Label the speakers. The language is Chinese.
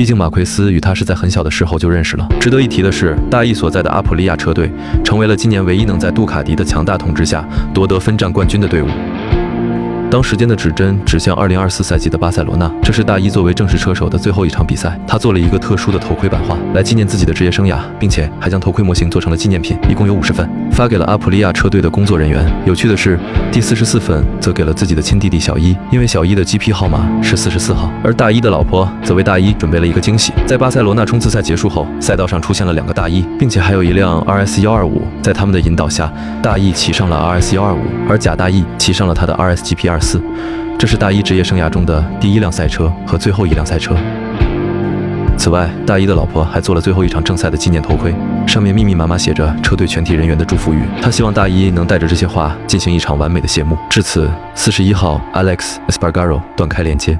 Speaker 1: 毕竟马奎斯与他是在很小的时候就认识了。值得一提的是，大 E 所在的阿普利亚车队成为了今年唯一能在杜卡迪的强大统治下夺得分站冠军的队伍。当时间的指针指向2024赛季的巴塞罗那，这是大 E 作为正式车手的最后一场比赛。他做了一个特殊的头盔版画，来纪念自己的职业生涯，并且还将头盔模型做成了纪念品，一共有50份，发给了阿普利亚车队的工作人员。有趣的是，第44份则给了自己的亲弟弟小一，因为小一的 GP 号码是44号，而大一的老婆则为大一准备了一个惊喜。在巴塞罗那冲刺赛结束后，赛道上出现了2个大一，并且还有一辆 RS125，在他们的引导下，大 E 骑上了 RS125，而假大 E 骑上了他的 RSGP24。这是大 E 职业生涯中的第1辆赛车和最后1辆赛车。此外，大 E 的老婆还做了最后一场正赛的纪念头盔，上面密密麻麻写着车队全体人员的祝福语。他希望大 E 能带着这些话进行一场完美的谢幕。至此，41号 Alex Espargaro 断开连接。